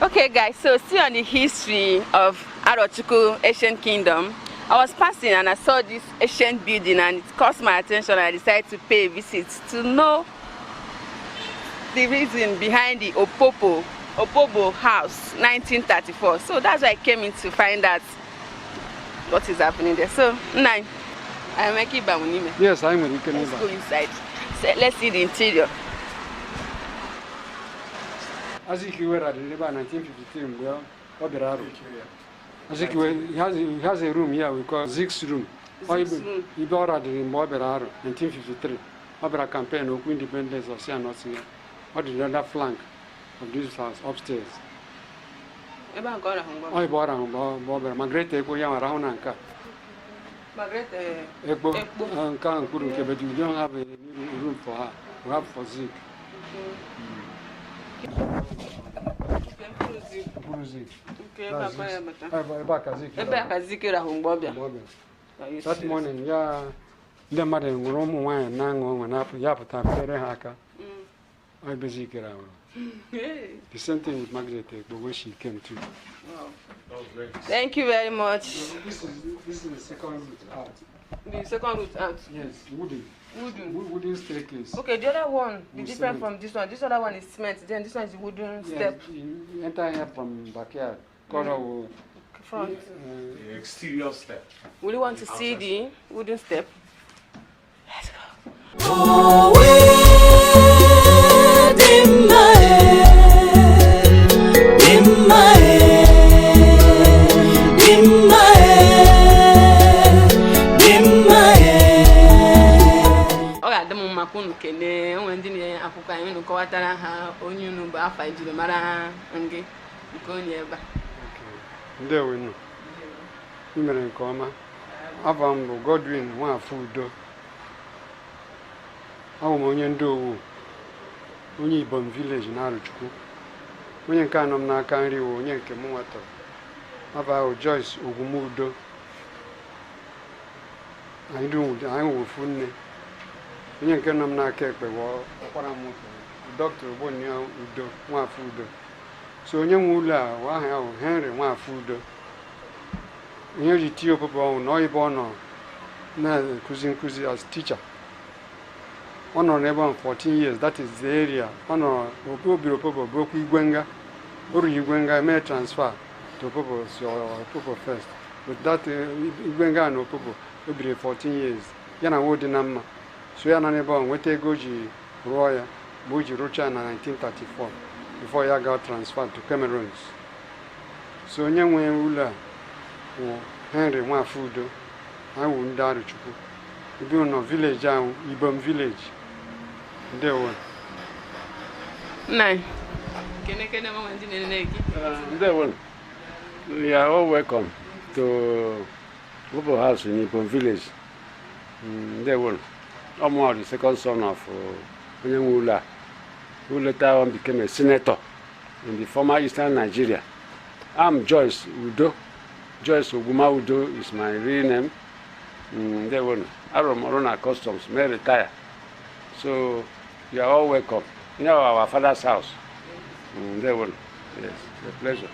Okay guys, so still on the history of Arochukwu ancient kingdom. I was passing and I saw this ancient building and it caught my attention and I decided to pay a visit to know the reason behind the Opobo House 1934. So that's why I came in to find out what is happening there. So Nine, I'm Eki Bamunime. Yes, I'm Eki. Let's go inside. So, let's see the interior. As if you were at the river 1953, well, Obollo-Afor. As if he has a room here we call Zig's room. He bought at the Obollo-Afor 1953. Obollo campaign of independence of Sia North here. What the other flank of this house upstairs. I bought a Magret Ekpo Yam around Anka. Magret Ekpo Anka, but you don't have a room for her. We have for Zig. That morning, yeah, the mother in Rome wine, Nango, and Apple Yapata, Haka. I basically the same thing with Magret, but where she came to. Thank you very much. This is the second route out. The second route out? Yes, wooden staircase. Okay, the other one is different from this one. This other one is cement, then this one is the wooden step. You enter here from backyard. Front. The exterior step. Will you want to see the wooden step? Let's go. Kene ndị na-akwụkwọ anyị nkọwatara ha onye unu bụ afa ejiri mara ngị nke onye ebe a. Ndewo nụ. Imere nke ọma. Afa m bụ Gadroom Nwafọ Udo. Abụ m onye ndị Owu, onye Ibom village na Arochukwu. Onye nke anọ m n'aka nri wụ onye nke m nwatara. Afa ahụ Joyce Ogwumudo. Anyị wụ ofu nne. Onye nke nọ m n'aka Ekpe ọkwara m Dr. Obollo-Afor Nwafọ Udo. So onye nwe ụlọ a wa aha ya bụ Henry Nwafọ Udo. Onye ji tie Opobo ọnwụ na ebe ọ nọ na-ekuzi as teacher. Ọ nọ n'ebe ahụ 14 years, that is the area. Ọ nọ obiri Opobo bụrụkwa Igwenga. O ruru Igwenga mee transfer to Opobo, so Opobo first. But that Igwenga na Opobo obiri 14 years. Ya na nwa dị na mma. So ya na n'ebe ahụ nweta ego ji rụọ ya mgbe o ji rụchaa na 1934 before ya gaa transfer to Cameroon. So onye nwe ụlọ a bụ Henry Nwafọ Udo. Anyị wụ ndị Arochukwu. Ebe nọ village ahụ Ibom village. Ndewo. Nine. Kene mama ndị na-ene gị. Ndewo. You are all welcome to Opobo House in Ibom village. Ndewo. I'm the second son of Onyengula, who later on became a senator in the former Eastern Nigeria. I'm Joyce Udo. Joyce Udo is my real name. They won. Aroma Customs may retire. So you are all welcome. You know our father's house. They won. Yes, it's a pleasure.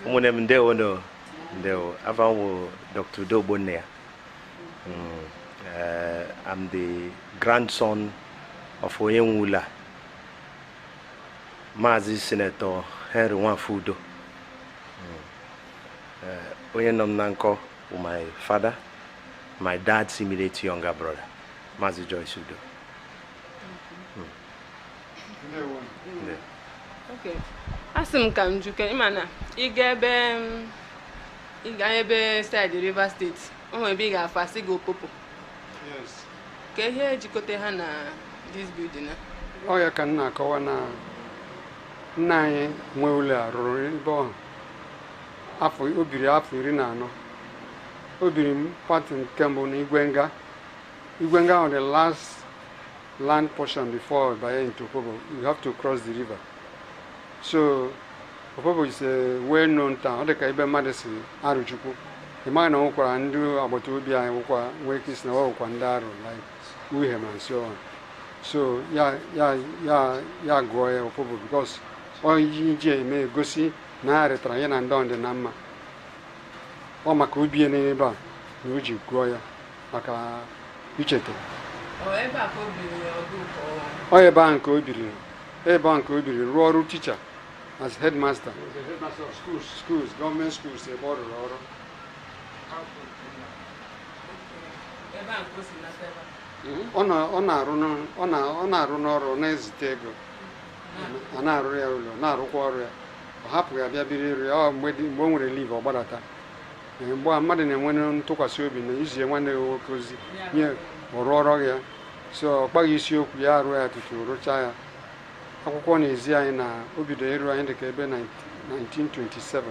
My name is Dr. Obollo-Afor. I'm the grandson of Oyengula, Mazi Senator Henry Nwafọ Udo. Oyenamnanko, my father, my dad's immediate younger brother, Mazi Joyce Udo. Okay. Asim kam juke imana ịga ebe side River State. Onwe ebe ị ga-afa sị gị Opobo. Yes. Ka ihe ejikọta ha na this building na. Ọ ya ka nna akọwa na nna anyị nwe ụlọ a rụrụ ebe ahụ. O biri afọ 14. O biri part nke mbụ na Igwenga. Igwenga on the last land portion before by into Opobo. You have to cross the river. So Opobo is a well-known town. Ọ dị ka ebe mmadụ si Arochukwu. The man who can do about to be a work is now, like Wilhelm and so on. So ya gụọ ya Opobo because iji eme egosi na arịtara ya na ndị ọ dị na mma. Ọ maka obi n'ebe a na o ji gụọ ya maka icheta. ebe a ka o biri Ọ ebe ahụ ka o biri. Ebe ahụ ka o biri rụọ ọrụ teacher as headmaster. Headmaster of schools. Schools, government schools ebe ọ rụrụ ọrụ. ebe a ka o si nata ebe Ọ na-arụ n'ọrụ na-ezite ego. A na-arụ ya ụlọ na-arụkwa ọrụ ya. Ọ hapụ ya bịa biri nri ọ mgbe o nwere live ọ gbadata. Mgbe mmadụ na-enwe ntụkwasị obi na izie nwanne ya nwoke ozi nye ọrụ ọrụ ya. So ọ kpaghị isiokwu ya arụ ya tutu rụchaa ya. Akwụkwọ na-ezi anyị na o bido ịrụ anyị dịka ebe 1927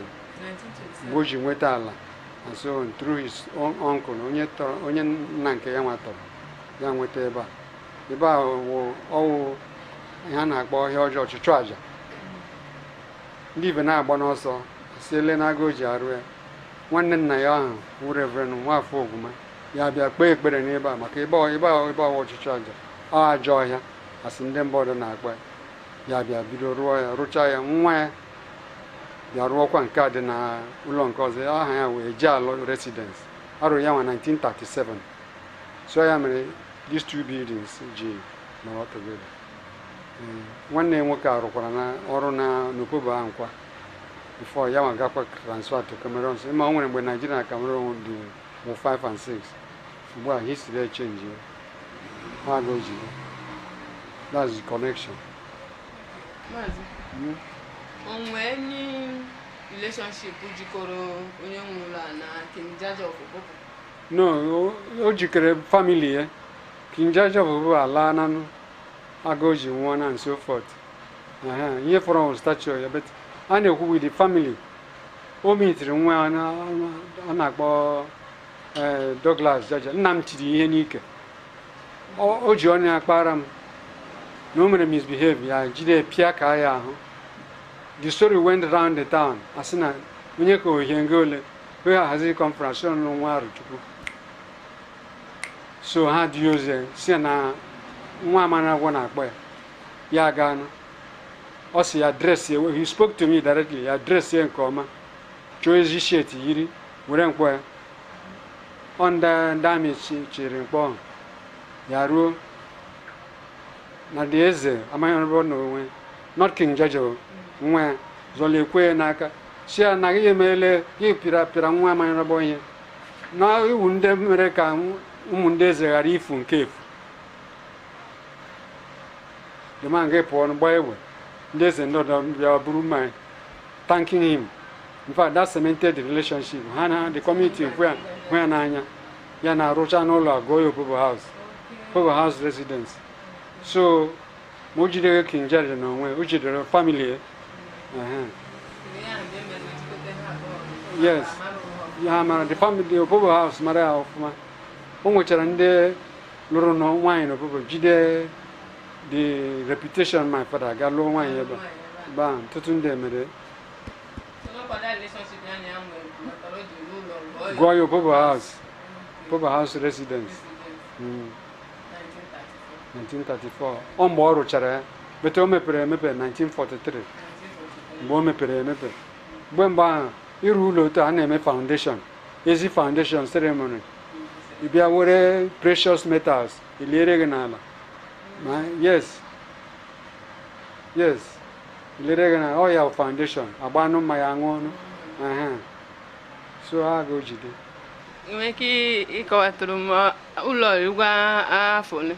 mgbe o ji nweta ala. And so through his uncle onye nna nke ya nwatọrọ ya nweta ebe a. Ebe a ọwụ ihe a na-akpọ ọhịa ọjọọ ọchụchụ aja. Ndị ibe na-agba n'ọsọ si ele n'aga o ji arụ ya. Nwanne nna ya ahụ wụ Reverend Nwafọ Ogwuma ya bịa kpee ekpere n'ebe a maka ebe ọwụ ọchụchụ aja ọ ajọ ọhịa asị ndị mba ọdọ na-akpa ya bịa bido rụọ ya rụchaa ya nwa ya bịa rụọkwa nke a dị na ụlọ nke ọzọ aha ya wee Ejealọ residence arụ ya nwa 1937. So ya mere these two buildings ji nọrọ together. Nwanne ya nwoke a rụkwara na ọrụ na n'Opobo ahụ kwa before ya nwa gakwa transfer to Cameroon. So ma o nwere mgbe Nigeria na Cameroon dị 5 and 6. Ugbu a history change ya. Ha goji. That's the connection. Maazị, onwe any relationship jikọrọ onye nwe ụlọ a na King Jaja of Opobo? No, o jikere family ya. King Jaja of Opobo ala nanụ Agoji nwụọ na and so forth. Ihe fọrọ statue ya but a na-ekwu with the family. O mitiri nwa a na-akpọ Douglas Jaja. Nna m tiri ihe n'ike. O ji ọnụ ya kpara m na o mere misbehave ya jide pịa ka ya ahụ. The story went around the town. Asị na onye ka ohie ngo ole wee hazi conference ọnụ nwa Arụchukwu. So ha dị ozi si na nwa amara agwọ na-akpọ ya gaa nụ. Ọ sị ya dress ya. He spoke to me directly. Ya dress ya nke ọma chọọ ezi shirt yiri were mkpọ ya. Ọ ndị amị chịrị mkpọ ahụ ya ruo na dị eze amaghị ọrụ n'onwe not King Jaja nwa ya zọla ekwe ya n'aka si ya na gị emeela gị pịra nwa amaghị ọrụ ihe na iwu ndị mere ka ụmụ ndị eze ghara ifu nke efu. The man gị pụọ n'gba egbe ndị eze ndị ọdọ bịa buru mmanya thanking him. In fact, that cemented the relationship. Ha na the community hụ ya n'anya ya na-arụcha n'ụlọ agụọ ya Opobo House residence. So ma o jidere King Jaja n'onwe o jidere family ya. Yes. Ya mara the family Opobo House mara ya ọfụma. O nwechara ndị lụrụ nwaanyị n'Opobo jide the reputation my father ga lụọ nwaanyị ebe a ntụtụ ndị emere gụọ ya Opobo House residence 1934. Ọ mgbe ọ rụchara ya bete o mepere emepe 1943 mgbe o mepere emepe mgbe ahụ ịrụ ụlọ otu a na-eme foundation ezi foundation ceremony ịbịa were precious metals eliere gị n'ala yes eliere gị n'ala ọ ya foundation agba anụ mmanya aṅụ ọnụ so ha ga-ojide. Nwere ike ịkọwatụrụ m ụlọ igwe afọ ole?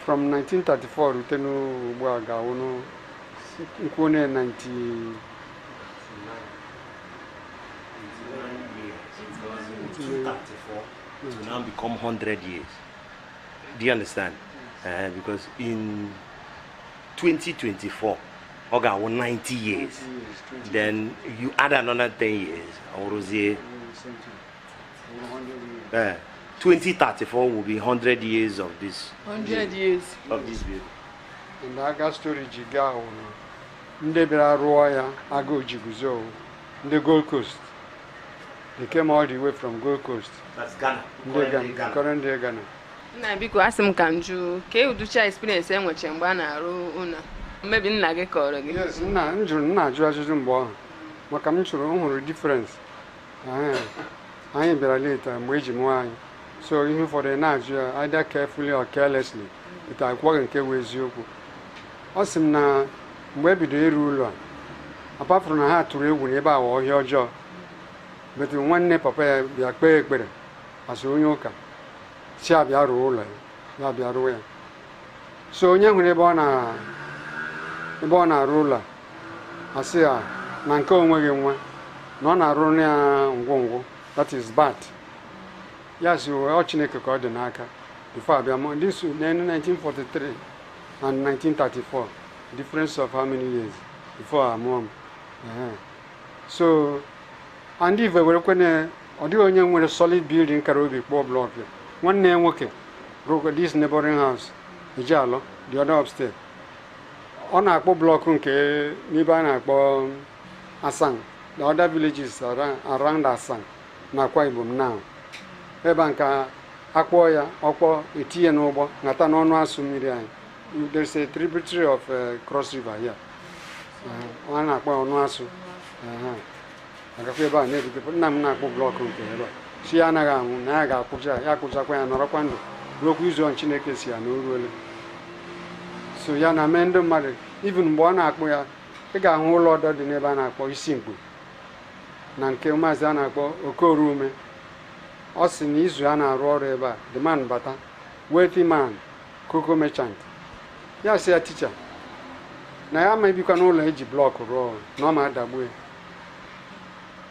From 1934 rute n'ugbu a ga-awụ nkwụnye 90 to now become 100 years. Do you understand? Because in 2024, Oga will 90 years. Then you add another 10 years. 2034 will be 100 years of this. 100 years of this building. And Aga storage ga ndị bịara rụọ ya Aga Ojiguzo the Gold Coast. They came all the way from Gold Coast. That's Ghana. Current day Ghana. Nna biko asị m ka njụ ka e uducha experience enweche mgbe a na-arụ ụlọ mmebi nna gị kọrọ gị. Yes, nna ajụ ajụjụ mgbe ahụ maka m chụrụ m hụrụ difference anyị bịara late mgbe eji mụọ anyị so ihe ụfọdụ na-ajụ ya either carefully or carelessly pụta akwụkwọ nke wee eziokwu. Ọ sị m na mgbe e bidoro ịrụ ụlọ a apafụrụ na ha tụrụ egwu na ebe a ọhịa ọjọọ betu nwanne papa ya bịa kpee ekpere asị onye ụka si abịa rụọ ụlọ ya bịa rụọ ya so onye hụrụ ebe ọ na-arụ ụlọ asị ya na nke onweghị nwa na ọ na-arụ ya ngwongwo that is bad ya si ọ Chineke ka ọ dị n'aka before abịa mụọ this in 1943 and 1934 difference of how many years before amụọ m so and if were kwene ọ dịghị onye nwere solid building kara obi kpọọ blọk ya nwanne ya nwoke rụgo this neighboring house eji alọ the other upstairs ọ na-akpọ blọk nke n'ebe a na-akpọ Asang the other villages around Asang na Akwa Ibom now ebe a nke akpọ ya ọkpọ etinye n'ụgbọ ngata n'ọnụ asụ mmiri anyị there's a tributary of Cross River here ọ na-akpọ ọnụ asụ agakwa ebe a na-ebute nna m na-akpụ blọk nke ebe a si ya anaghị anwụ na ya ga-akwụcha ya akwụchakwa ya nọrọkwa ndụ ruokwa izu Chineke si ya na oruole so ya na mee ndị mmadụ even mgbe ọ na-akpụ ya ị ga-ahụ ụlọ ọdọ dị n'ebe a na-akpọ isi mkpu na nke maazị a na-akpọ Okorume ọ sị na izu a na-arụ ọrụ ebe a the man bata wealthy man cocoa merchant ya sị ya ticha na ya ma ebikwa n'ụlọ eji blọk rụọ na ọ ma adagbu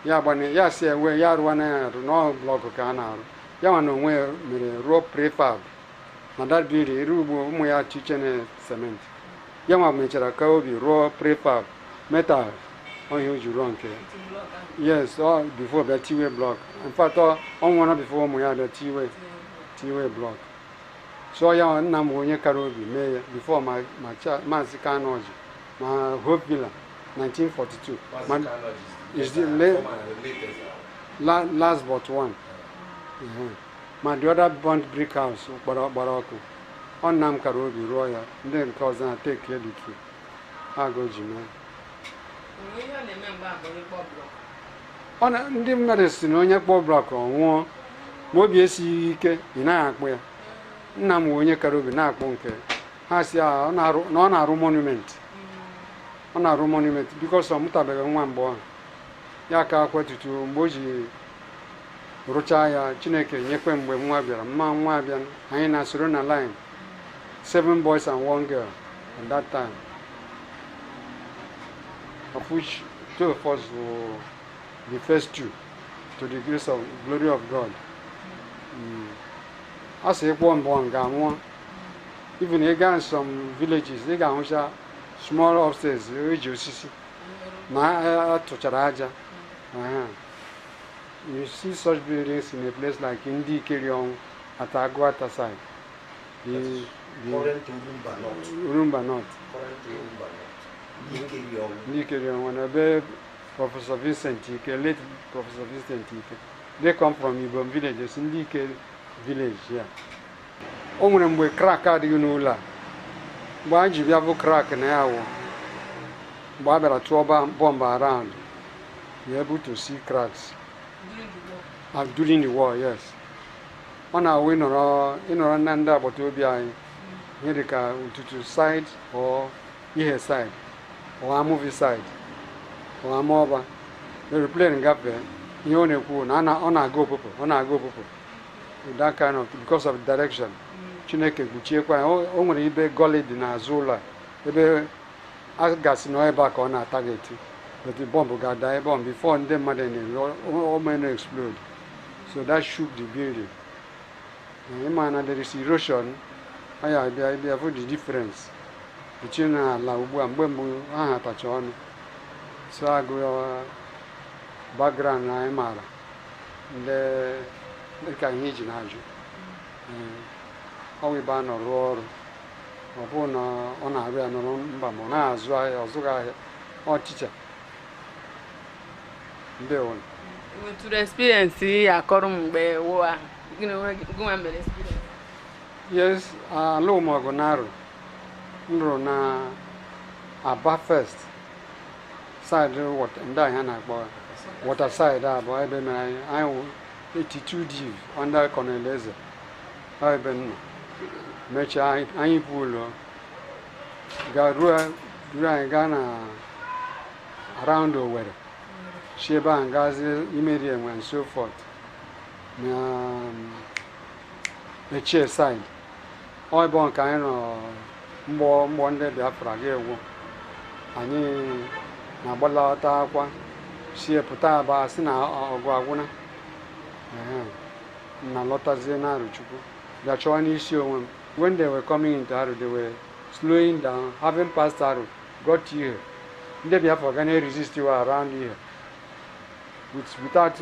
ya gbanye ya si ewe ya rụọ na ya arụ n'ọ blọk ka a na-arụ ya nwa na onwe ya mere rụọ prefab na that building eru ugbo ụmụ ya chiche na cement ya nwa mechara ka obi rụọ prefab metal onye o ji rụọ nke yes ọ before bịa tiwe blọk in fact ọ nwụrụ before ụmụ ya bịa tiwe blọk so ya nna m onye kara obi mee ya before maazị Kanoji ma Hope Villa 1942 is the last but one ma the other burnt brick house gbara ọkụ ọ nna m kara obi rụọ ya ndị nke ọzọ na take care the two agụji mee ndị mmadụ si na onye kpọọ blọk ọ nwụọ ma obi esighị ike ị naghị akpụ ya nna m onye kara obi na-akpụ nke ha si na ọ na-arụ monument because ọ mụtabeghị nwa mgbe ahụ ya ka akwa tutu mgbe o ji rụchaa ya Chineke nyekwe mgbe nwa bịara nwa abịa anyị na-asoro na line 7 boys and 1 girl at that time of which 2 of us were the first 2 to the glory of God. As a born ga-anwụọ even ị gaa in some villages ị ga-ahụcha small upstairs eji osisi na atụchara aja. You see such buildings in a place like Ndi Kirion at Aguata side. Urumba North. Ndi Kirion, when I be Professor Vincent Ike, late Professor Vincent Ike. They come from Ibom villages, Ndi village here. O nwere mgbe crack adịghị n'ụlọ a. Mgbe a ji bịa bụ crack na ya wụ. Mgbe a bịara tụọ bomb around. You're able to see cracks. During the war, yes. On our way, in Nanda, but will be here to side or here side, or a movie side, or a mobile. They're playing gap there. You only go on a go people, that kind of because of direction. Chineke Guchekwa, only be golly in Azula, ebe gas no back on a target. But the bomb got die bomb before them all men explode. So that shook the building. And there is erosion. I have the difference between Laubu and Bembu and Tachon. So I go background Naimara. The Kanij Naju. How we ban or roar upon on a real Bamona, Zuga or teacher. To the experience, I call them by war. You know, go and experience. Yes, alụ m ọgụ n'arụ m rụrụ na Aba first side ndị anyị na-akpọ water side abụọ ebe mere anyị wụ 82 div under Colonel Eze ebe nọ mechaa anyị bụ ụlọ ruo anyị gaa na around Owerri si ebe ahụ gazi imeri enwe and so forth na Echie side ọ ebe nke anyị nọ mgbọ ndị Biafra ga-egwu anyị na-agbalata akwa si pụta Aba si na ọgụ agwụna na lọtazie na Arochukwu bịa chọwa n'isi onwe m. When they were coming into Aro, they were slowing down, having passed Aro, got here. Ndị Biafra ga na-resist you around here without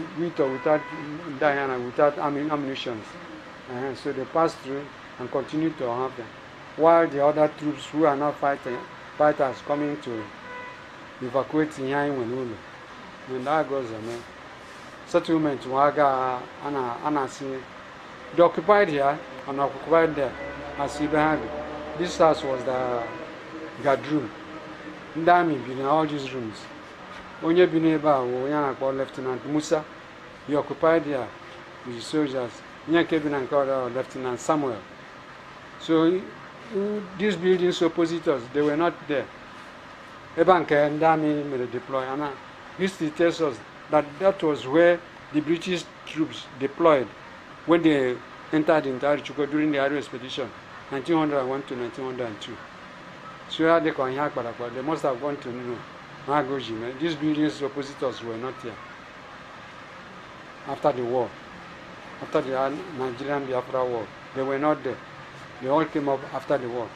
ammunition. So they passed through and continued to happen. While the other troops who are not fighters coming to evacuate ihe anyị nwere ụlọ. And that goes on. Settlement waga anasi they occupied here and occupied there as you have it. This house was the Gadroom. Ndami bi in all these rooms. Onye bi n'ebe a wo onye na-akpọ Lieutenant Musa. He occupied here with the soldiers. Onye nke bi na nke ọzọ Lieutenant Samuel. So these buildings opposite us, they were not there. Ebe nke Ndami mere deploy. And history tells us that was where the British troops deployed when they entered into Arochukwu during the Aro expedition, 1901 to 1902. So they must have gone to Magret. These buildings opposite us were not here. After the war, after the Nigerian Biafra war, they were not there. They all came up after the war.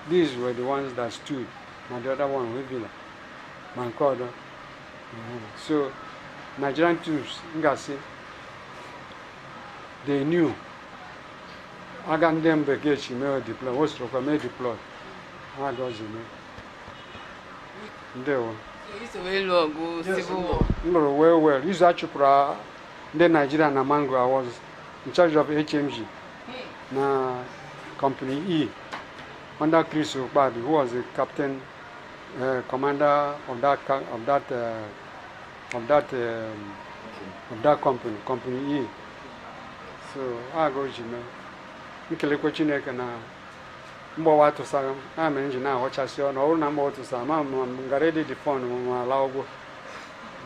These were the ones that stood. And the other one, Wivila, Mankodo. So Nigerian troops, Ngasi, they knew. Agan them Begechi may deploy, Ostroka may deploy. I got you. They were. It's a very long civil war. No, well. This Achupra, then Nigerian Amango, I was in charge of HMG. Na Company E. Under Chris Obadi, who was the captain, commander of that company, Company E. So I go to me. Nikelekwe Chineke na mgbe watu sara ame nji na hochasi ono uru na mgbe watu sara ma ngaredi di phone ma la ogwo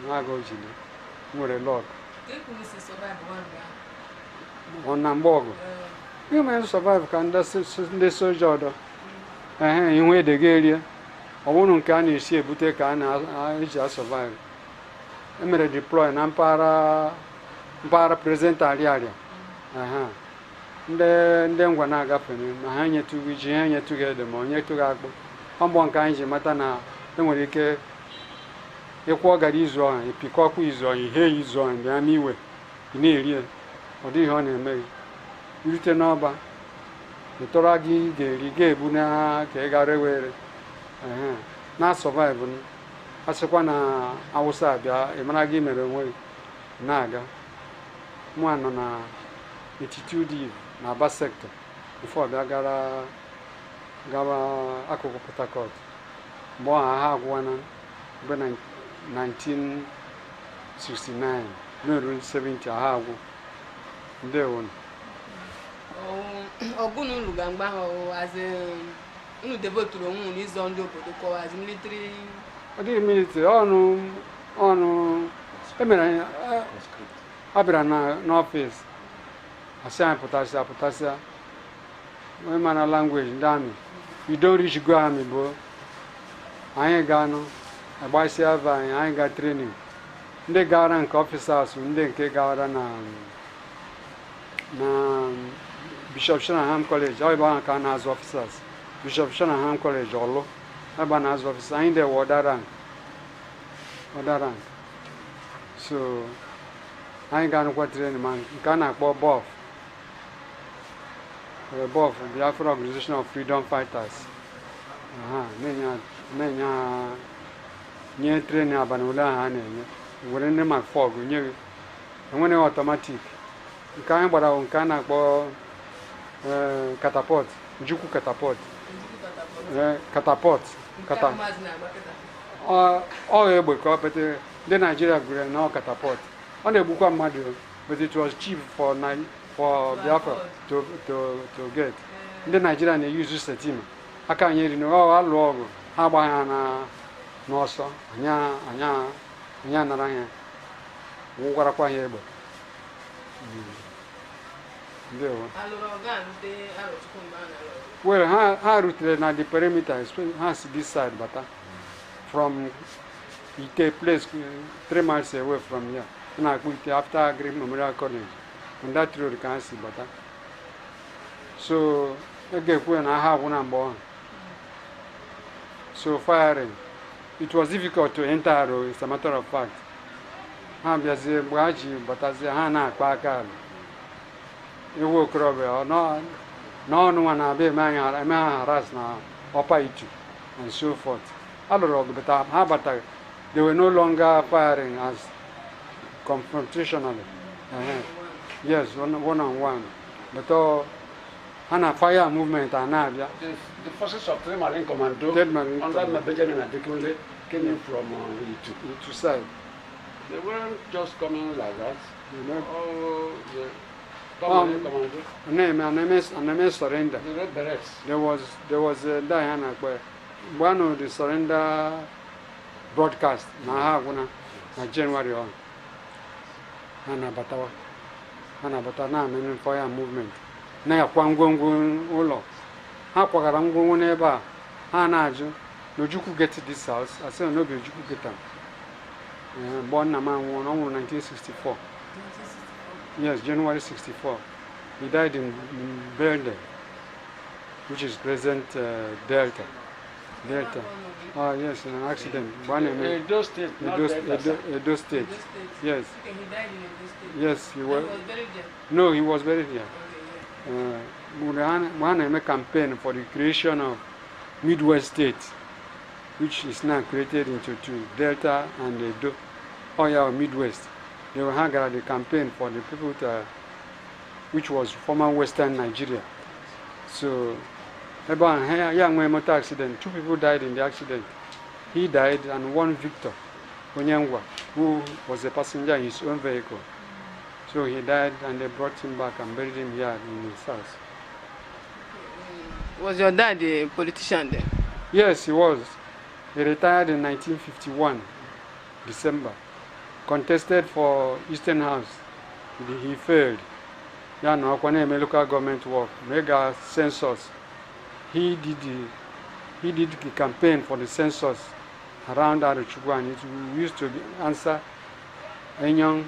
na go jide nwere lock on na mgbogo you may survive ka ndị soja odo inwe de gerie ọwụrụ nke a na-esi ebute ka a na-eji survive emere deploy na mpaghara present area ndị ngwa na-agafe na ha nyetụghị iji ha nyetụghị ede ma onye tụghị akpụ ọgbọ nke anyị ji mata na enwere ike ịkwụ ọgara izu ọha epikọkwa izu ọha ihe izu ọha mgbe ama iwe ị na-eri ọ dịghị ọ na-eme gị irute n'ọba ịtọrọ gị ga-eri ga-ebu na ka ị gara ewere na-asọvaịvụ a sịkwa na Awụsa abịa ịmara gị mere onwe gị na-aga mụ anọ na 82 div na Aba sector before bịa gawa akụkụ Port Harcourt mgbe ọha ha agwụwana mgbe 1969 meru 70 ha agwụ ndewo ọgụnụ lụga mgbe ahụ unu deboturu onwe unu ịzọ ndị obodo kọwa as military. Ọ dịghị military ọnụ emere a bịara n'ọfịs asị anyị pụtasịa onye mana language ndị amị you don't reach go amị bụ anyị ga-anụ agbasịa ava anyị ga training ndị gara nke officers ndị nke gara na Bishop Shanaham College ọ ebe ahụ ka a na-azụ officers Bishop Shanaham College ọlụ ebe a na-azụ officers anyị dị order rank so anyị ga-anụkwa training ma nke a na-akpọ BOF Biafra Organization of Freedom Fighters na-enye ha nye training abalị ole ahụ a na-enye were ndị mak fọg nye gị enwere automatic nke anyị gbara nke a na-akpọ catapult, Juku catapult. Catapult. All able, but the Nigeria grew no catapult. On the book of but it was cheap for Biafra to get. The Nigerian they use the team. I can't hear I love how about no so, Anya, Naraya. What a quiet. Well, how route na the perimeter has this side, but from it take place 3 miles away from here. And I put after Gadroom Memorial College, and that road can see, but so again when I have one on so firing, it was difficult to enter. It's a matter of fact. I'm just but as a Hana Pakal. You work rubber or no one have been harassed now, and so forth. But they were no longer firing as confrontationally. Yes, one on one. But Hana fire movement and now the forces of the Marine Commando under Benjamin Adekunle came in from to side. They weren't just coming like that. You know? Oh, name surrender. The Red Berets. There was Diana where one of the surrender broadcast na January on Hana Batawa na men fire movement na ya kwangwongo ụlọ ha kwagara ngwongo n'ebe a ha na-ajụ no Juku get this house. I said no be Juku get am born na man won 1964. Yes, January 64. He died in Belde, which is present Delta. Ah, yes, in an accident. Edo State. Edo State. Yes. Okay, he died in Edo State. Yes, he was. He was buried there. No, he was buried here. Okay, One campaign for the creation of Midwest State, which is now created into two, Delta and Edo. Oh yeah, Midwest. They were hanging at the campaign for the people which was former Western Nigeria. So, about a young motor accident, 2 people died in the accident. He died, and one Victor Onyangwa, who was a passenger in his own vehicle. So he died, and they brought him back and buried him here in his house. Was your dad a politician then? Yes, he was. He retired in 1951, December. Contested for Eastern House. He failed. Yeah, no, when I local government work, mega census. He did the campaign for the census around Arochukwu, and we used to answer Enyong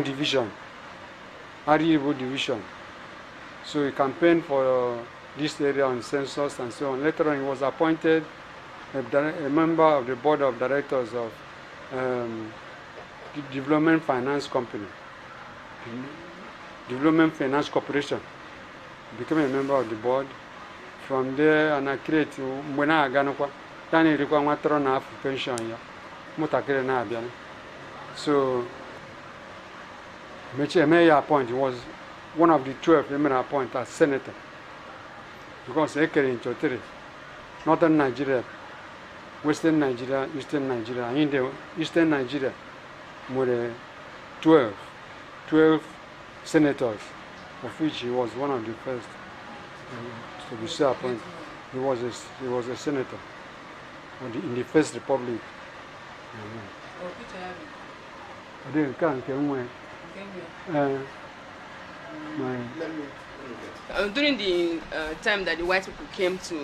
division, Aribo division. So he campaigned for this area on census and so on. Later on, he was appointed a member of the board of directors of the Development Finance Company, Development Finance Corporation. Became a member of the board. From there, and I create when I got Danny require pension. So, Meche appoint, he was one of the 12 women appointed as senator. Because Ekeri into 3, Northern Nigeria, Western Nigeria, Eastern Nigeria. In the Eastern Nigeria, were 12 senators, of which he was one of the first to be so appointed. He was a senator in the First Republic. I didn't come during the time that the white people came to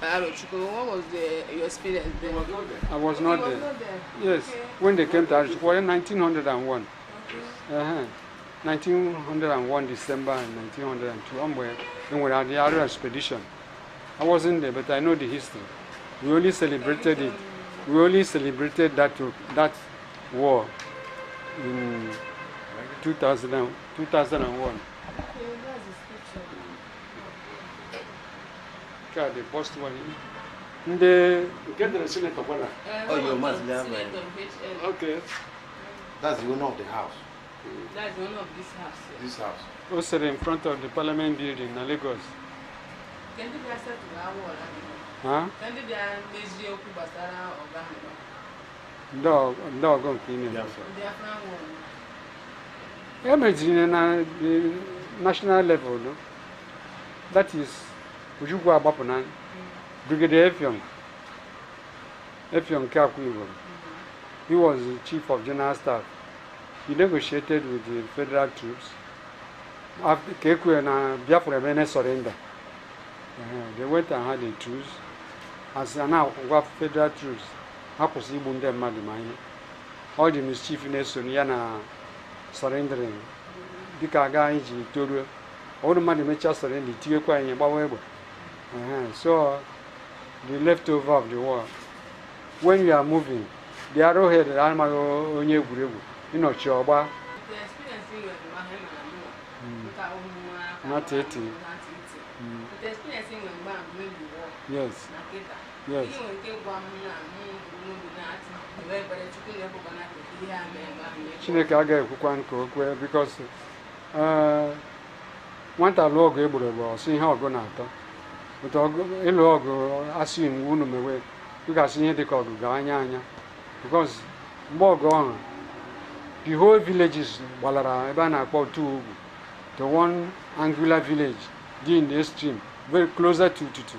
Arochukwu, what was your experience there? I was not there. Yes, okay. When they came to Arochukwu in 1901. Okay. 1901 December and 1902. When we had the Aro expedition. I wasn't there, but I know the history. We only celebrated it. We only celebrated that war in 2001. God, they bust one. They get the senator. Oh, you must be. Okay. That's the owner of the house. That's one of this house. This house. Also in front of the Parliament building in Lagos. Can you guys start to our wall? Huh? Can you guys make Basara or Gano? Dog on cleaning. They are from one. Imagine na the national level, no? That is Ujugwa Bapanan, Brigadier Effiong Kakwiwo. He was the chief of general staff. He negotiated with the federal troops. After Kekwe and Biafra Bene surrender, they went and had a truce. As now, federal troops, how possible them mine? All the mischievousness on Yana surrendering. The Kaga in Toru, all the money make us surrender, Tiokwa and Yabawebo. So, the leftover of the war. When you are moving, the arrowhead, Almago, Onye, you know, Choba. Not 80. The experience when we war. Yes. Yes. Chineke agaghị ekwukwa nke okwe because nwata lụọ ọgụ egburu egbu ọsị ihe ọgụ na-atọ ịlụ ọgụ asị iwu unu mewe ịgasị ihe dịka ọgụ ga anya because mgbe ọgụ ọhụrụ the whole villages gbalara ebe a na-akpọ otu ugwu to one angular village dị in the extreme very closer to Tutu.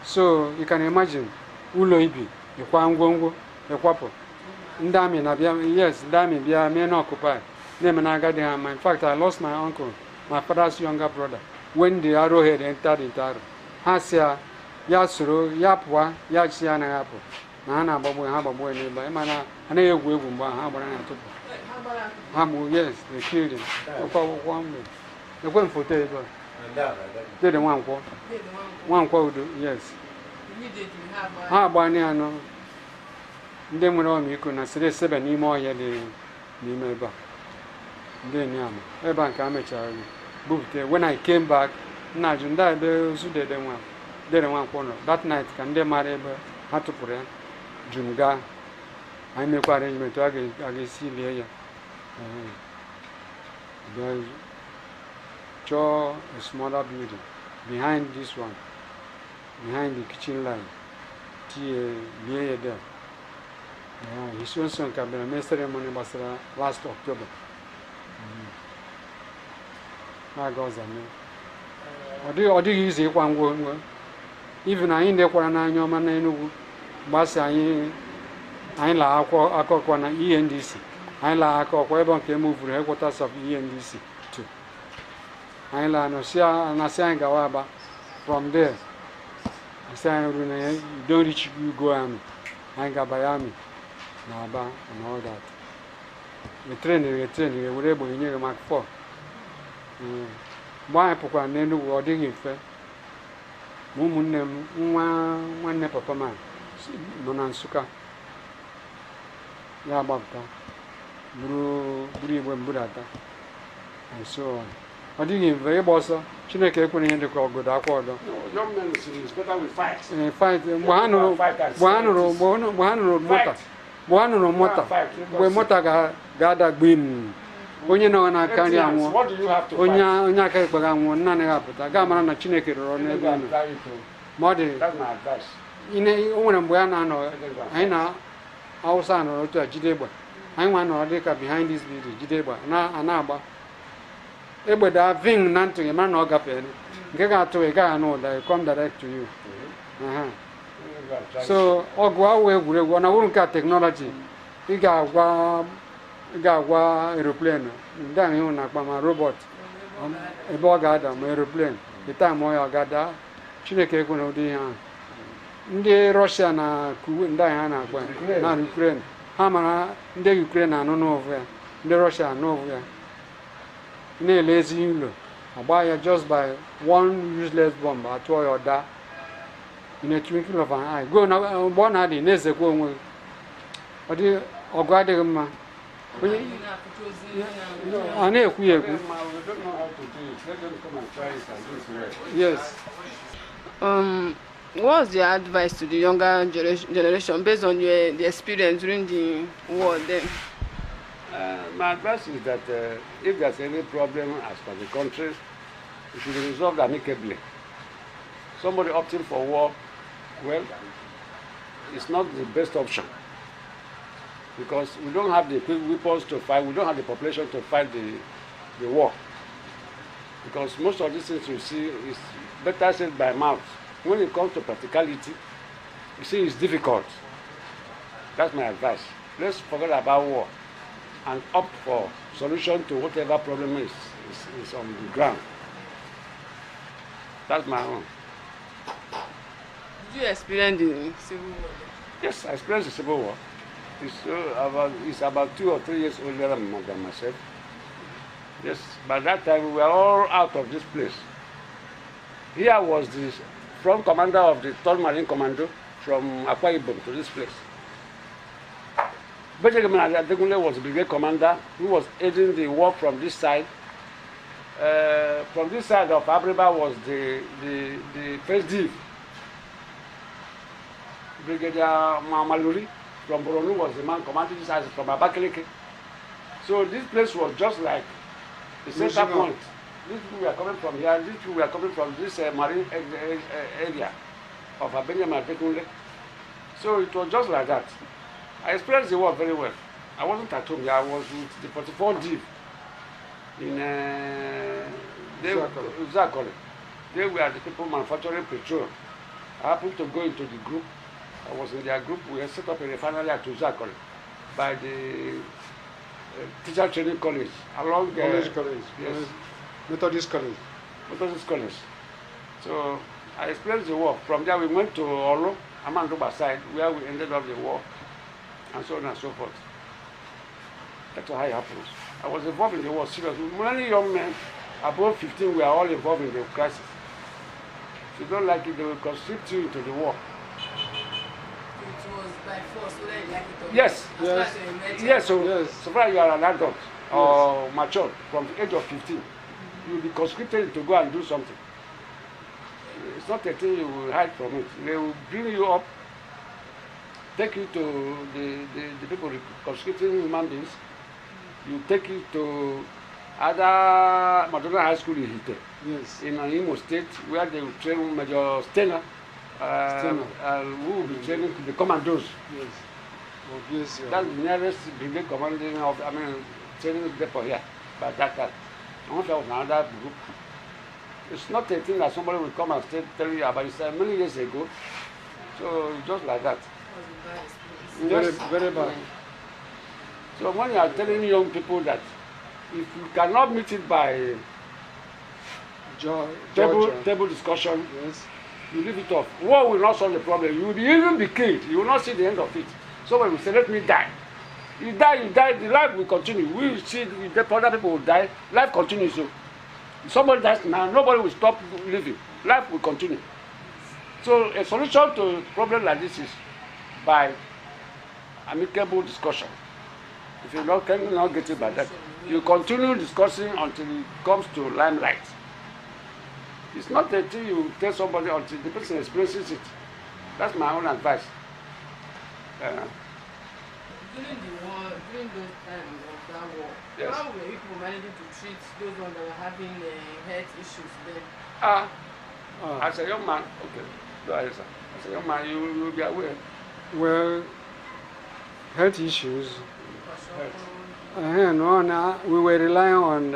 So you can imagine ụlọ ibi ịkwa ngwongwo ịkwapụ ndị amị na-abịa yes ndị amị bịa mee na occupy na-eme na agadi ha in fact I lost my uncle my father's younger brother when the arrowhead entered into Aro ha si ya soro ya pụọ ya chi ya anaghị apụ na ha na-agbagbu ha agbagbu n'ebe mana anaghị egwu egwu mgbe ha gbara ya tupu ha bụ yes they killed him ọkwa mgbe ekwe m foto ebe dede Nwankwọ Udo yes ha agbanye anọ ndị nwere ọmịiko na sịrị sebe n'ime ọhịa dị n'ime ebe a ndị enyama ebe a nke a mechara bupụta when I came back nna jụ ndị ebe ozu dede Nwankwọ nọ that night ka ndị mara ebe ha tụpụrụ ya jụ m gaa anyị mekwa arrangement a ga-esi lie ya chọọ a smaller building behind this one behind the kitchen line lie ya there his own son ka bịara mee ceremony gbasara last October na-aga ọzame ọ dịghị ize ịkwa ngwongwo even anyị ndekwara n'anya ọma na Enugu gbasa anyị laa akọkọ na ENDC anyị laa akọkọ ebe nke muvuru headquarters of ENDC to anyị laa na-asị anyị gawa Aba from there asị anyị ruru na you don't reach you go army anyị gaba ya army na Aba and all that train were egbe nye gị Mark 4 mgbe anyị pụkwara n'Enugu ọ dịghị mfe ma ụmụnne m nwanne papa m nọ na Nsụka ya agbapụta buru igbe mbudata and so on ọ dịghị mfe ịgba ọsọ Chineke ekwere ihe dịka ọgọdọ akwa ọdọ mgbe ha nụrụ mọta mgbe mọta ga-ada gbim onye nọ n'aka nri anwụọ onye aka ekpe ga anwụọ nna anaghị apụta gaa mara na Chineke rụrụ n'ebe nọ ma ọ dị o nwere mgbe a na-anọ anyị na Hausa nọrọ otu a jide egbe anyị nwa nọrọ dịka behind this building jide egbe na-agba egbe daa ving na ntụ gị mara na ọ gafere nke ga-atụ ị gaghị anụ ụda come direct to you so ọgụ awụ egwuregwu ọ na-awụrụ nke a teknọlọji ị ga-agwa aeroplane ndị ahụ ịhụ na-akpa ma robot ebe ọ ga-ada ma aeroplane ịta ma ọ ga-ada Chineke ekwe na ụdị ihe ahụ ndị Russia na ndị ahụ ha na-akpa na Ukraine ha mara ndị Ukraine anụ n'ovu ya ndị Russia anụ ovu ya na-ele ezi ụlọ agba ya just by one useless bomb atụọ ya ọda in a twinkle of an eye go na mgbe ọ na-adị na-ezekwa onwe ọ dị ọgụ adịghị mma ọ na-ekwu ya ekwu yes what's your advice to the younger generation based on the experience during the war then? My advice is that if there's any problem as per the country, it should be resolved amicably. Somebody opting for war, well, it's not the best option because we don't have the weapons to fight, we don't have the population to fight the war. Because most of these things you see is better said by mouth. When it comes to practicality, you see it's difficult. That's my advice. Let's forget about war and opt for solution to whatever problem is on the ground. That's my own. Did you experience the Civil War? Yes, I experienced the Civil War. It's about 2 or 3 years older than myself. Yes, by that time we were all out of this place. Here was the front commander of the 3rd Marine Commando from Akwa Ibom to this place. Benjamin Adegunle was the brigade commander who was aiding the war from this side. From this side of Abriba was the first div. Brigadier Mamaluri from Boronu was the man commanding this side from Abakaliki. So this place was just like the center point. These people were coming from here, these people were coming from this marine area of Benjamin Adegunle. So it was just like that. I experienced the war very well. I wasn't at home here, I was with the 44 Div in Zakole. They were the people manufacturing petrol. I happened to go into the group. I was in their group. We had set up a refinery at Zakole by the teacher training college along College. Yes. Methodist College. Methodist College. So I experienced the war. From there we went to Olo, Amandoba side, where we ended up the war, and so on and so forth. That's how it happens. I was involved in the war seriously. Many young men above 15 were all involved in the crisis. If you don't like it, they will conscript you into the war. It was by force, whether you like it or not. Yes. Yes. So far you are an adult or mature from the age of 15, you will be conscripted to go and do something. It's not a thing you will hide from it. They will bring you up, take you to the people conscripting human beings. You take it to other Madonna High School in Hite, Yes. in Imo State, where they will train Major Stener, who will be training the commandos. Yes. Yes. That's the nearest brigade commanding of, training depot here, by that time. I want to have another group. It's not a thing that somebody will come and tell you about it many years ago. So it's just like that. Very, very bad. So when you are telling young people that if you cannot meet it by table discussion, Yes. you leave it off. War will not solve the problem. You will even be killed. You will not see the end of it. Someone will say, let me die. You die, the life will continue. We will see the other people will die. Life continues. So if somebody dies now, nobody will stop living. Life will continue. So a solution to a problem like this is by amicable discussion. If you cannot get it by that, you continue discussing until it comes to limelight. It's not a thing you tell somebody until the person experiences it. That's my own advice. During the war, during those times of that war, Yes. how were people managing to treat those ones that were having health issues then? As a young man, okay, go ahead, sir. As a young man, you will be aware. Well, health issues. Health. We were relying on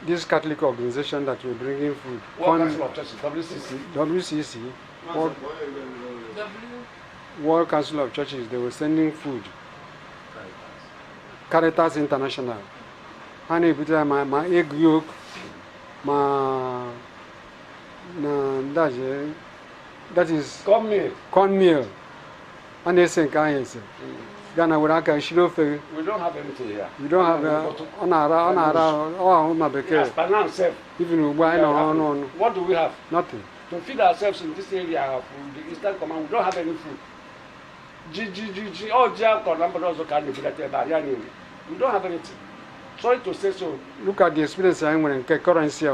this Catholic organization that were bringing food. World Council of Churches, WCC. WCC, World, W. World Council of Churches, they were sending food. Caritas International. Honey, my egg yolk, that is Come here. cornmeal. And they say, Ghana would have a We don't have anything here. You don't have As per now, self, even why no, what do we have? nothing. To feed ourselves in this area of the Eastern Command, we don't have any food. We don't have anything. Sorry to say so. Look at the experience I'm when currency.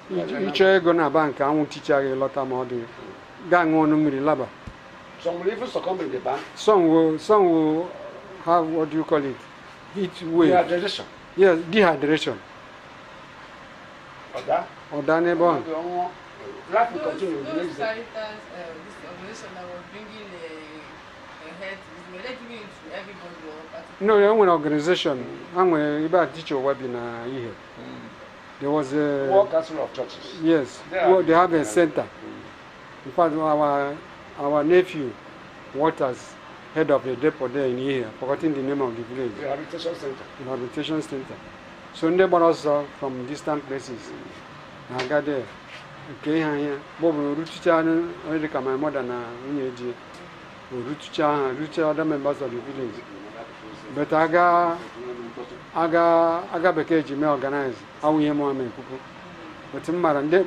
Each go na bank, I won't teach you a lot of money. Gang on laba. Some will even succumb in the bank. Some will have, what do you call it? Heat wave. Dehydration. Yes, dehydration. Or that neighbor. Life will continue. Those Caritas, this organization that was bringing a health, were they giving it to everybody or particular? No, I'm an organization. I'm a teacher webinar here. There was a World Council of Churches. yes. They have a center. In fact, our nephew, Waters, head of the depot there in here, forgetting the name of the village. Rehabilitation Center. Rehabilitation center. So neighbors also from distant places. I got there. Okay, here. Bob Rutucha, already come my mother na Unyeji. Rutucha, other members of the village. But aga Bekeji may organize how we have people. But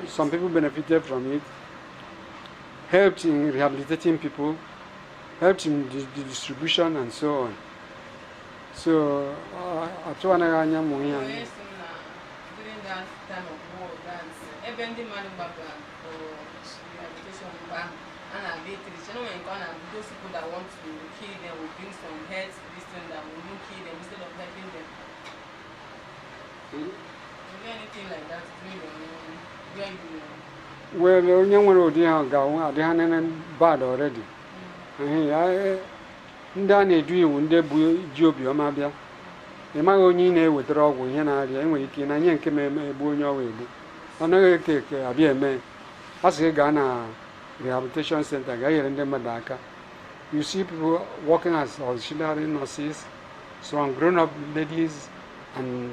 some people benefited from it, helped in rehabilitating people, helped in the distribution and so on. So, I try to During that time of war, even the man back for rehabilitation back, and those people that want to kill them will bring some heads to this thing that will not kill them instead of helping them. Is there anything like that during the where you well, young one they are bad already. Ndani do you job your mabia. The man only with dog when you're and we can and yank a boon your way. Another cake, a beer man. As a Ghana rehabilitation center, Gaya and Madaka. You see people walking as auxiliary nurses, some grown up ladies and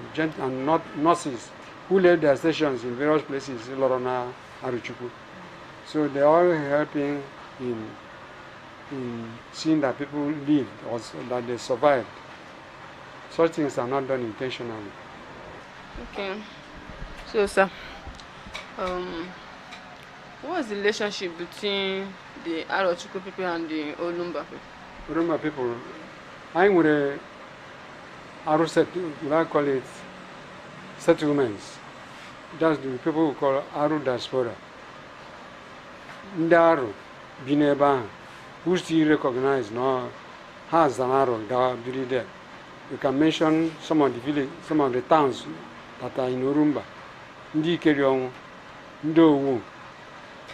not nurses who led their stations in various places, Lorona, Aruchuku. So they are helping in seeing that people live or that they survived. Such things are not done intentionally. Okay. So, sir, what is the relationship between the Arochukwu people and the Olumba people? Olumba people, I'm with a Aru I call it settlements. That's the people who call Aru diaspora. Ndaru, Bineba, who still recognize no has an Aru there. You can mention some of the village, some of the towns that are in Urumba. Ndi Keriong, Ndo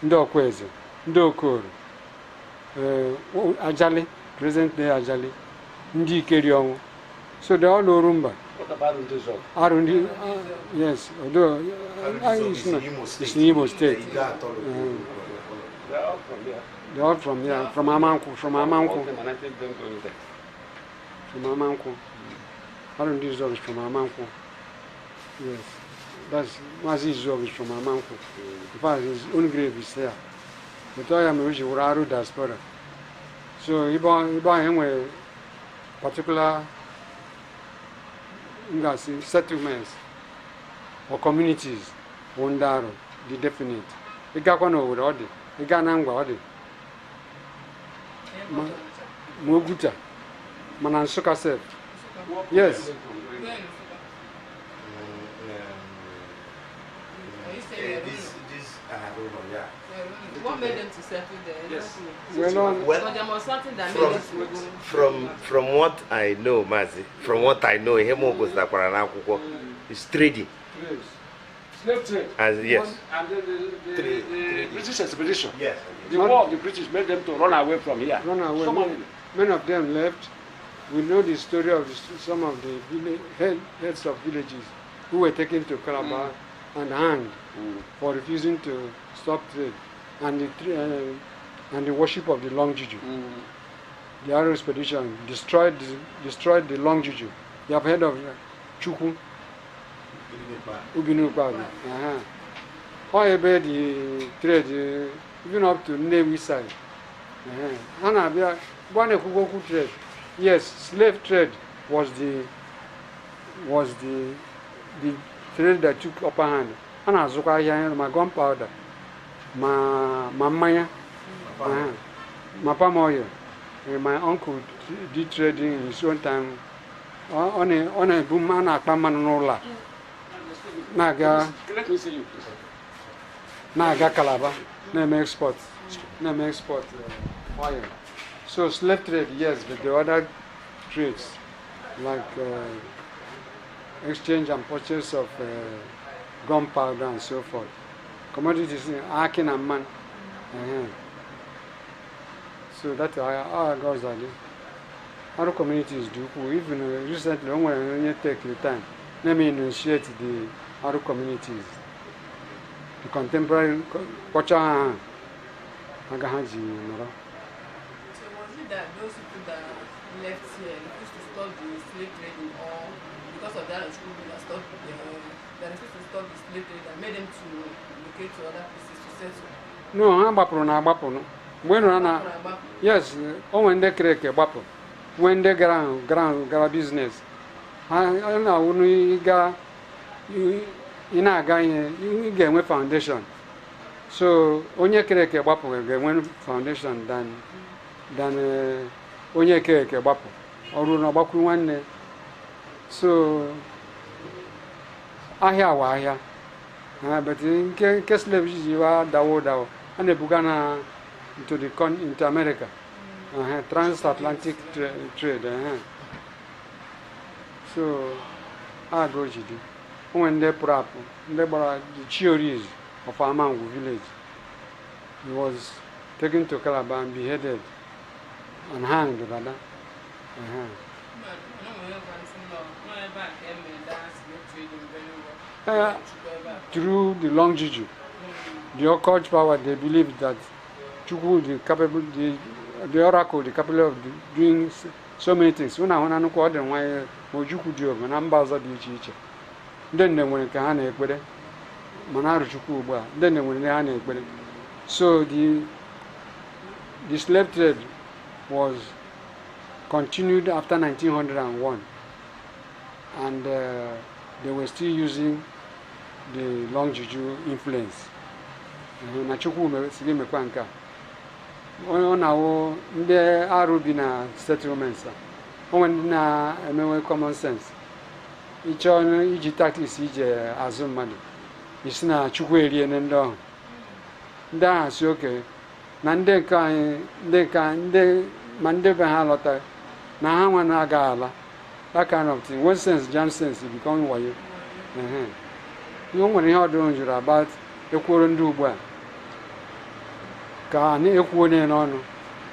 Ndo Kweze, Ndo Koro, Ajali, present day Ajali, Ndi Keriong. So they all Urumba. What about Ndizog? Arundi, yes, although it's in Imo State. They are all from here. They're all from here, from Amanku, from Amanku. From Amanku. Arundi Zog is from Amanku. Yes. That's Mazi Zog is from Amanku. In fact, his own grave is there. But I am originally Aru diaspora. So he bought him with particular settlements or communities, Wondaro, the definite. The Gakano would order, the Ganangwa order. Moguta, Manansuka said. Yes. What made them to settle there? Yes. Well, there was something that made them to go. From what I know, Mazi, from what I know, Hemo goes to Paranakuko is trading. Slave trade. As yes. And then the British expedition. Yes. The war of the British made them to run away from here. Run away. Many of them left. We know the story of some of the heads of villages who were taken to Calabar and hanged for refusing to stop trade and the worship of the long juju. The Arrow expedition destroyed the long juju. You have heard of Chukwu? Ubinukwabi. How about the trade, even up to Nnewi side? One trade. Yes, slave trade was the trade that took upper hand. And I was my gunpowder, my maya, my palm oil. My uncle did trading in his own time on a boom and a pamanola. Naga Calabar, name export oil. So slave trade, yes, but the other trades like exchange and purchase of gunpowder and so forth. Commodities in Akin and Man. So that's how it goes. Other communities do. Even recently, when you take the time, let me initiate the other communities. The contemporary culture. So was it that those people that left here refused to stop the slave trading, or because of that school that stopped that refused to stop the slave trade that made them to locate to other places to settle? No, I'm back. When yes, when they create a bapple, when they ground business, I know when we got in a guy, you get a foundation. So, onye kereke gbapụ ga-enwe foundation than onye kereke gbapụ ọrụ na ọgbakwu nwanne. So, ahịa wa ahịa. But nke slave ji wa dawo a na-ebuga na into America. Transatlantic trade. So, a go jidi. When they pụrụ apụ, ndị gbara the theories of Amangu village. He was taken to Calabar and beheaded and hanged rather. Through the long juju, the occult power, they believed that Chukwu, the oracle, the capable of doing so many things. When I want to call them, why Mojuku do, and I'm Baza Dichi. Then they went to Hane Equede. Then when they so the slave trade was continued after 1901, and they were still using the long juju influence. Na chukwu sige mekwanka ona wo ndị arubi na settlements when na emewe common sense icho iji tactics ije azụ mmadụ isi na chukwu erie ndị ahụ ndị ahụ si oke na ndị nke anyị ma ndị be ha lọta na ha nwa na-aga ala that kind of thing. One sense jam sense become wayo ihe o nwere ihe ọdụ jụrụ about ekworo ndị ugbu a ka na-ekwu onye n'ọnụ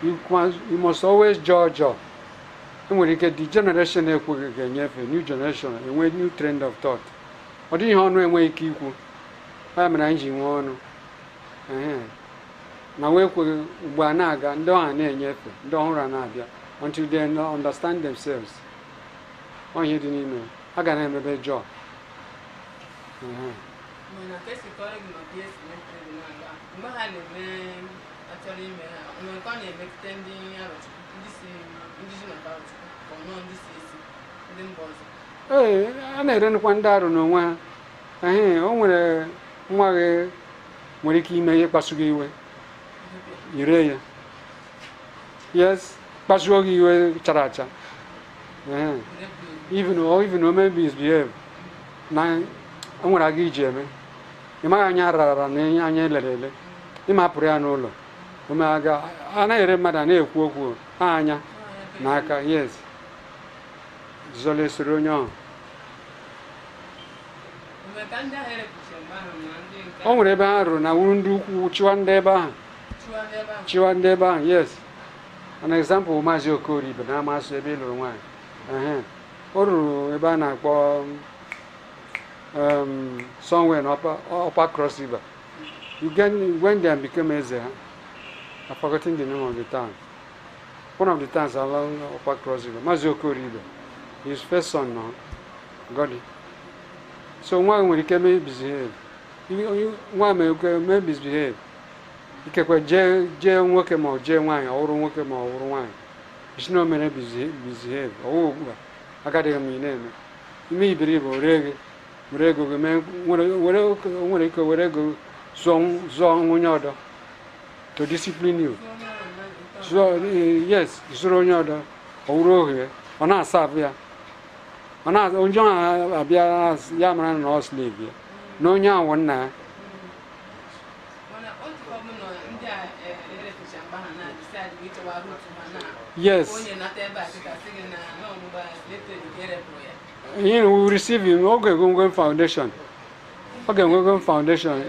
you must always judge enwere ike the generation ekweghị ga-enyefe new generation enwe new trend of thought ọ dịghị ihe ọnụ enweghị ike ikwu ya mere anyị ji nwee ọnụ na wee kweghị ugbu a na-aga ndị ọha na-enyefe ndị ọhụrụ a na-abịa until they understand themselves onye dị n'ime a ga na-emebe job ee a na-erenukwa ndị arụ n'onwe ha o nwere nwa gị nwere ike ime ihe kpasugo iwe yire ya yes kpasugo gị iwe chara acha even o may misbehave na o nwere aga iji eme ịmaghị anya rara na anya elere ele ịmapụrụ ya n'ụlọ omeaga anaghị ere mmadụ a na-ekwu okwu anya n'aka yes zọla soro onye ahụ o nwere ebe ha rụrụ na wuru ndị ukwu chiwa ndị ebe ahụ yes an example Maazị Okoribe na amasị ebe ị lụrụ nwaanyị o rụrụ ebe a na-akpọ somewhere in upper Cross River. You went there and became Eze. I've forgotten the name of the town. One of the towns along upper Cross River. Maazị Okoribe. His first son now got it. So when he came misbehave, may misbehave. He kept jail nwoke ma jail nwaanyị ọhụrụ nwoke ma ọhụrụ nwaanyị. Isi na o mere misbehave. Agadi m na-eme. Ime ibiri bụ were ego nwere ike were ego zụọ onye ọdọ to discipline you. So yes, zụrụ onye ọdọ ọ wụrụ ohe ọ na-asa abụ ya onye ahụ abịa ya mara na ọ slave ya na onye ahụ nna ya Yes. We will receive him. Okay, going foundation. Okay, we're going foundation.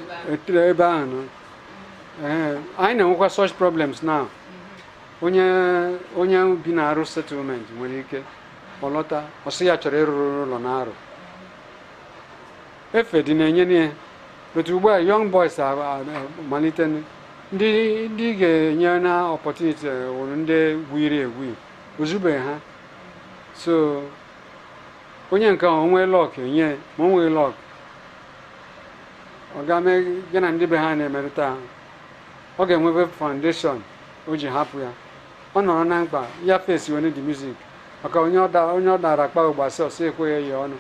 I know such problems now. Onye binaro settlement nwere ike ọlọta ọsị ya chọrọ ịrụrụ ụlọ n'arụ efe dị na-enye n'ihe otu ugbu a young boys malite ndị ga-enye na opportunity wụrụ ndị gwiri egwu ozubeghị ha so onye nke ahụ onwe lọk enye ma o nweghị lọk ọ ga-eme gị na ndị be ha na-emerịta ahụ ọ ga-enwebe foundation o ji hapụ ya ọ nọrọ na mkpa ya fesi wene dị music maka onye ọ dara akpa ụgbasị ọsọ ekweghị ya ọnụ